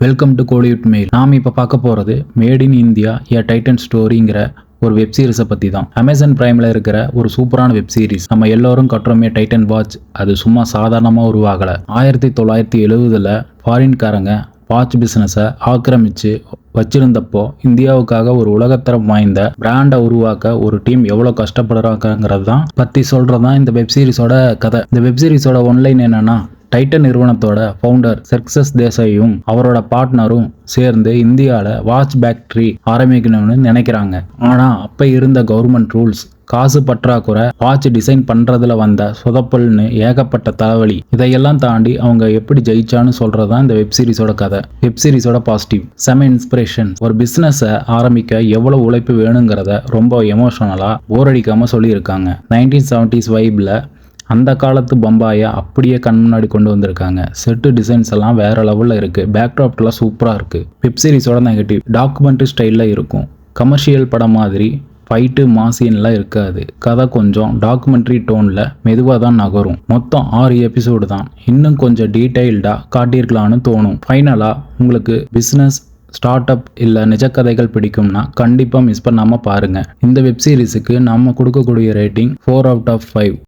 Welcome to Kollywood mail. நாம் இப்போ பார்க்க போகிறது made in India a Titan ஸ்டோரிங்கிற ஒரு வெப் சீரிஸை பற்றி தான். அமேசான் பிரைமில் இருக்கிற ஒரு சூப்பரான வெப் சீரிஸ். நம்ம எல்லோரும் கட்டுறோமே டைட்டன் வாட்ச், அது சும்மா சாதாரணமாக உருவாகலை. 1970 ஃபாரின்காரங்க வாட்ச் பிஸ்னஸை ஆக்கிரமித்து வச்சிருந்தப்போ இந்தியாவுக்காக ஒரு உலகத்தரம் வாய்ந்த பிராண்டை உருவாக்க ஒரு டீம் எவ்வளோ கஷ்டப்படுறாங்கிறது தான் பற்றி சொல்கிறது தான் இந்த வெப் சீரிஸோட கதை. இந்த வெப் சீரிஸோட ஒன்லைன் என்னன்னா, டைட்டன் நிறுவனத்தோட ஃபவுண்டர் சக்சஸ் தேசாயும் அவரோட பார்ட்னரும் சேர்ந்து இந்தியாவில் வாட்ச் ஃபேக்டரி ஆரம்பிக்கணும்னு நினைக்கிறாங்க. ஆனால் அப்போ இருந்த கவர்மெண்ட் ரூல்ஸ், காசு பற்றாக்குறை, வாட்ச் டிசைன் பண்ணுறதுல வந்த சொதப்பல்னு ஏகப்பட்ட தலைவலி. இதையெல்லாம் தாண்டி அவங்க எப்படி ஜெயிச்சான்னு சொல்கிறது தான் இந்த வெப் சீரிஸோட கதை. வெப் சீரிஸோட பாசிட்டிவ் செம இன்ஸ்பிரேஷன். ஒரு பிஸ்னஸை ஆரம்பிக்க எவ்வளோ உழைப்பு வேணுங்கிறத ரொம்ப எமோஷனலாக போர் அடிக்காமல் சொல்லியிருக்காங்க. 1970s வைப்பில் அந்த காலத்து பம்பாயை அப்படியே கண் முன்னாடி கொண்டு வந்திருக்காங்க. செட்டு டிசைன்ஸ் எல்லாம் வேற லெவலில் இருக்குது. பேக்ட்ராப்லாம் சூப்பராக இருக்குது. வெப் சீரிஸோட நெகட்டிவ், டாக்குமெண்ட்ரி ஸ்டைலில் இருக்கும். கமர்ஷியல் படம் மாதிரி ஃபைட்டு மாசின்லாம் இருக்காது. கதை கொஞ்சம் டாக்குமெண்ட்ரி டோனில் மெதுவாக தான் நகரும். மொத்தம் 6 எபிசோடு தான். இன்னும் கொஞ்சம் டீட்டெயில்டாக காட்டியிருக்கலான்னு தோணும். ஃபைனலாக உங்களுக்கு பிஸ்னஸ், ஸ்டார்ட் அப் இல்லை நிஜக்கதைகள் பிடிக்கும்னா கண்டிப்பாக மிஸ் பண்ணாமல் பாருங்கள். இந்த வெப் சீரிஸுக்கு நம்ம கொடுக்கக்கூடிய ரேட்டிங் 4 out of 5.